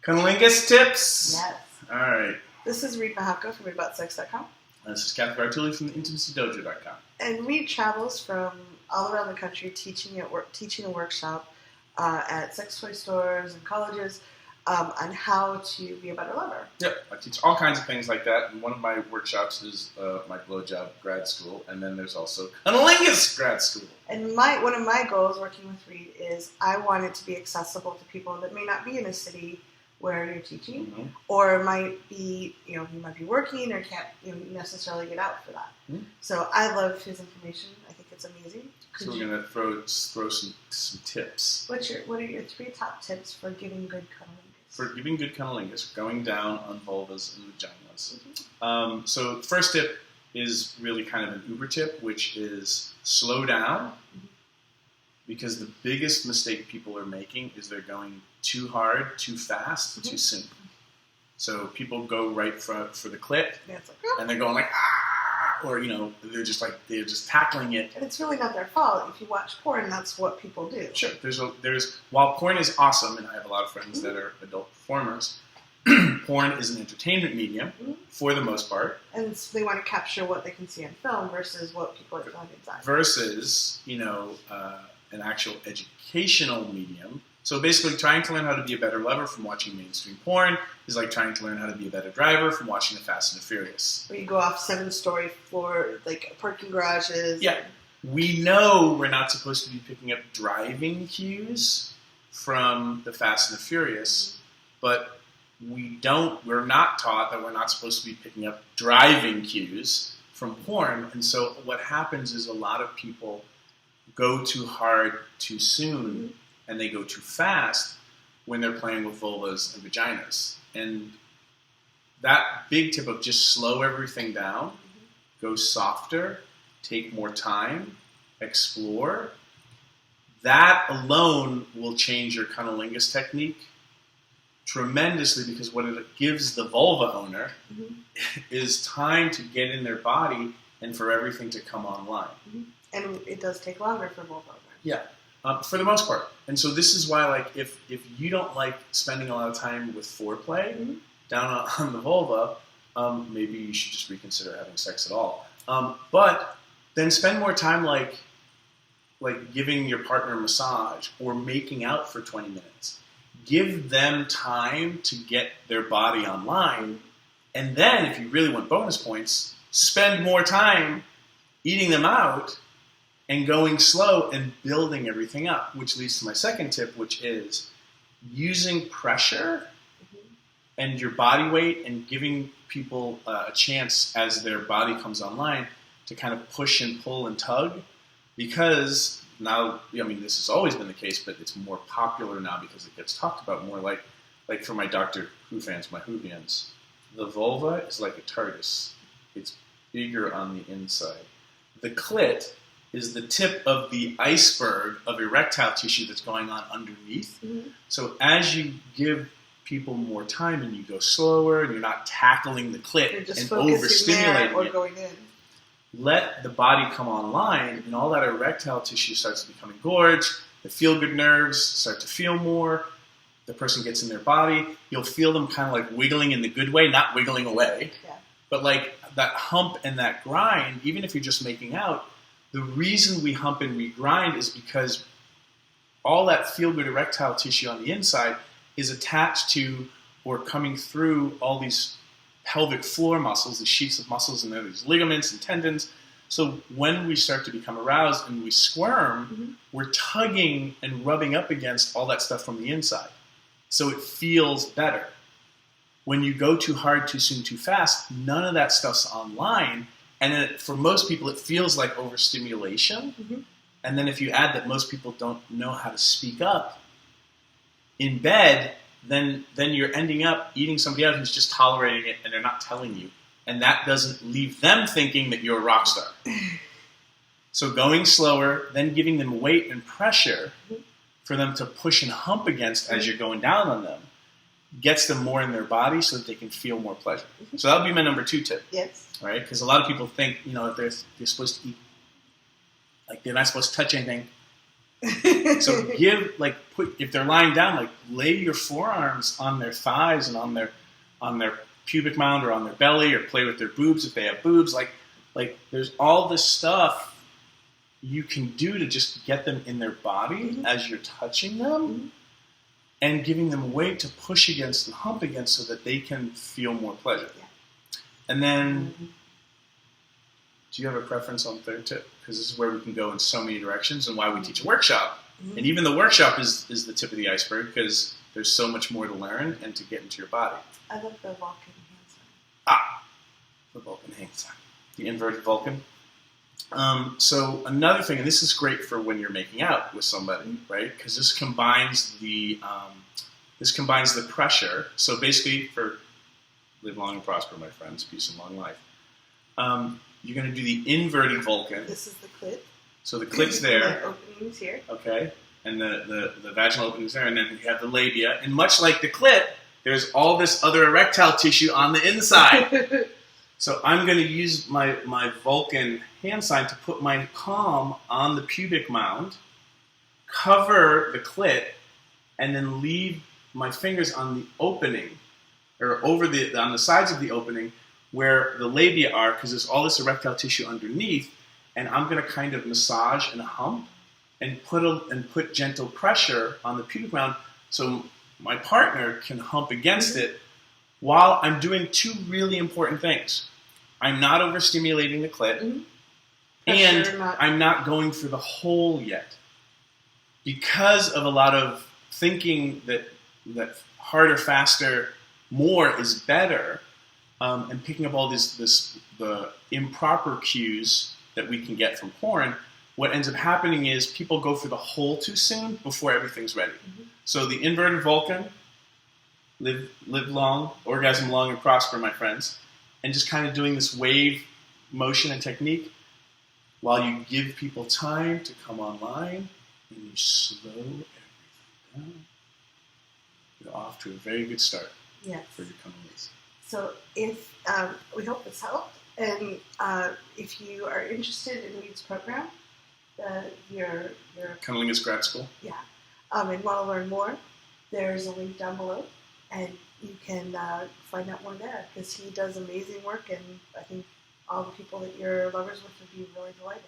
Cunnilingus tips? Yes. All right. This is Reid from ReidButtSex.com. This is Cathy from theintimacydojo.com. And Reid travels from all around the country teaching a workshop at sex toy stores and colleges on how to be a better lover. Yep, I teach all kinds of things like that. And one of my workshops is my Blow Job Grad School, and then there's also Cunnilingus Grad School. And one of my goals working with Reid is I want it to be accessible to people that may not be in a city where you're teaching, or might be, you might be working or can't necessarily get out for that. So I love his information. I think it's amazing. So we're gonna throw some tips. What are your 3 top tips for giving good cunnilingus? For giving good cunnilingus, going down on vulvas and vaginas. So the first tip is really kind of an uber tip, which is slow down, because the biggest mistake people are making is they're going too hard, too fast, too soon. So people go right for the clit, and they're going like, ah, or they're just tackling it. And it's really not their fault. If you watch porn, that's what people do. Sure. There's while porn is awesome, and I have a lot of friends that are adult performers, porn is an entertainment medium for the most part. And so they want to capture what they can see on film versus what people are feeling inside. Versus, an actual educational medium. So basically, trying to learn how to be a better lover from watching mainstream porn is like trying to learn how to be a better driver from watching The Fast and the Furious. Where you go off 7-story floor, like parking garages. Yeah. We know we're not supposed to be picking up driving cues from The Fast and the Furious, but we're not taught that we're not supposed to be picking up driving cues from porn. And so what happens is a lot of people go too hard too soon, and they go too fast when they're playing with vulvas and vaginas. And that big tip of just slow everything down, go softer, take more time, explore, that alone will change your cunnilingus technique tremendously, because what it gives the vulva owner is time to get in their body and for everything to come online. And it does take longer for vulva owners. Yeah. For the most part. And so this is why, if you don't like spending a lot of time with foreplay down on the vulva, maybe you should just reconsider having sex at all. But then spend more time like giving your partner a massage or making out for 20 minutes. Give them time to get their body online. And then, if you really want bonus points, spend more time eating them out and going slow and building everything up, which leads to my second tip, which is using pressure and your body weight and giving people a chance as their body comes online to kind of push and pull and tug. Because now, this has always been the case, but it's more popular now because it gets talked about more. Like for my Doctor Who fans, my Whovians, the vulva is like a TARDIS. It's bigger on the inside. The clit is the tip of the iceberg of erectile tissue that's going on underneath. So as you give people more time and you go slower and you're not tackling the clit and overstimulating or it, going in. let the body come online and all that erectile tissue starts to become engorged. The feel-good nerves start to feel more. The person gets in their body. You'll feel them kind of like wiggling in the good way, not wiggling away. Yeah. But like that hump and that grind, even if you're just making out, the reason we hump and we grind is because all that feel-good erectile tissue on the inside is attached to or coming through all these pelvic floor muscles, these sheets of muscles, and there are these ligaments and tendons. So when we start to become aroused and we squirm, we're tugging and rubbing up against all that stuff from the inside. So it feels better. When you go too hard, too soon, too fast, none of that stuff's online. And then for most people, it feels like overstimulation. And then if you add that most people don't know how to speak up in bed, then you're ending up eating somebody out who's just tolerating it and they're not telling you. And that doesn't leave them thinking that you're a rock star. So going slower, then giving them weight and pressure for them to push and hump against as you're going down on them gets them more in their body so that they can feel more pleasure. So that would be my number 2 tip. Yes. Right? Because a lot of people think, if they're supposed to eat, like they're not supposed to touch anything. So if they're lying down, like lay your forearms on their thighs and on their pubic mound or on their belly, or play with their boobs if they have boobs. Like there's all this stuff you can do to just get them in their body as you're touching them and giving them a way to push against and hump against so that they can feel more pleasure. Yeah. And then, do you have a preference on third tip? Because this is where we can go in so many directions and why we teach a workshop. And even the workshop is the tip of the iceberg because there's so much more to learn and to get into your body. I love the Vulcan hand sign. The Vulcan hand sign. The inverted Vulcan. So another thing, and this is great for when you're making out with somebody, right? Because this combines the pressure. So basically, for live long and prosper, my friends, peace and long life. You're going to do the inverted Vulcan. This is the clit. So the clit's there. The opening's here. Okay, and the vaginal opening's there, and then you have the labia. And much like the clit, there's all this other erectile tissue on the inside. So I'm going to use my Vulcan hand sign to put my palm on the pubic mound, cover the clit, and then leave my fingers on the opening, or on the sides of the opening, where the labia are, because there's all this erectile tissue underneath, and I'm going to kind of massage and hump and put gentle pressure on the pubic mound so my partner can hump against it while I'm doing two really important things. I'm not overstimulating the clit, and I'm not going for the hole yet. Because of a lot of thinking that harder, faster, more is better, and picking up all the improper cues that we can get from porn, what ends up happening is people go for the hole too soon before everything's ready. So the inverted Vulcan, live long, orgasm long, and prosper, my friends, and just kind of doing this wave motion and technique while you give people time to come online and you slow everything down. You're off to a very good start for your Cunnilingus. So if we hope this helped, and if you are interested in Reid's program, your Cunnilingus Grad School, and want to learn more, there's a link down below, and you can find out more there because he does amazing work, and I think all the people that you're lovers with would be really delighted.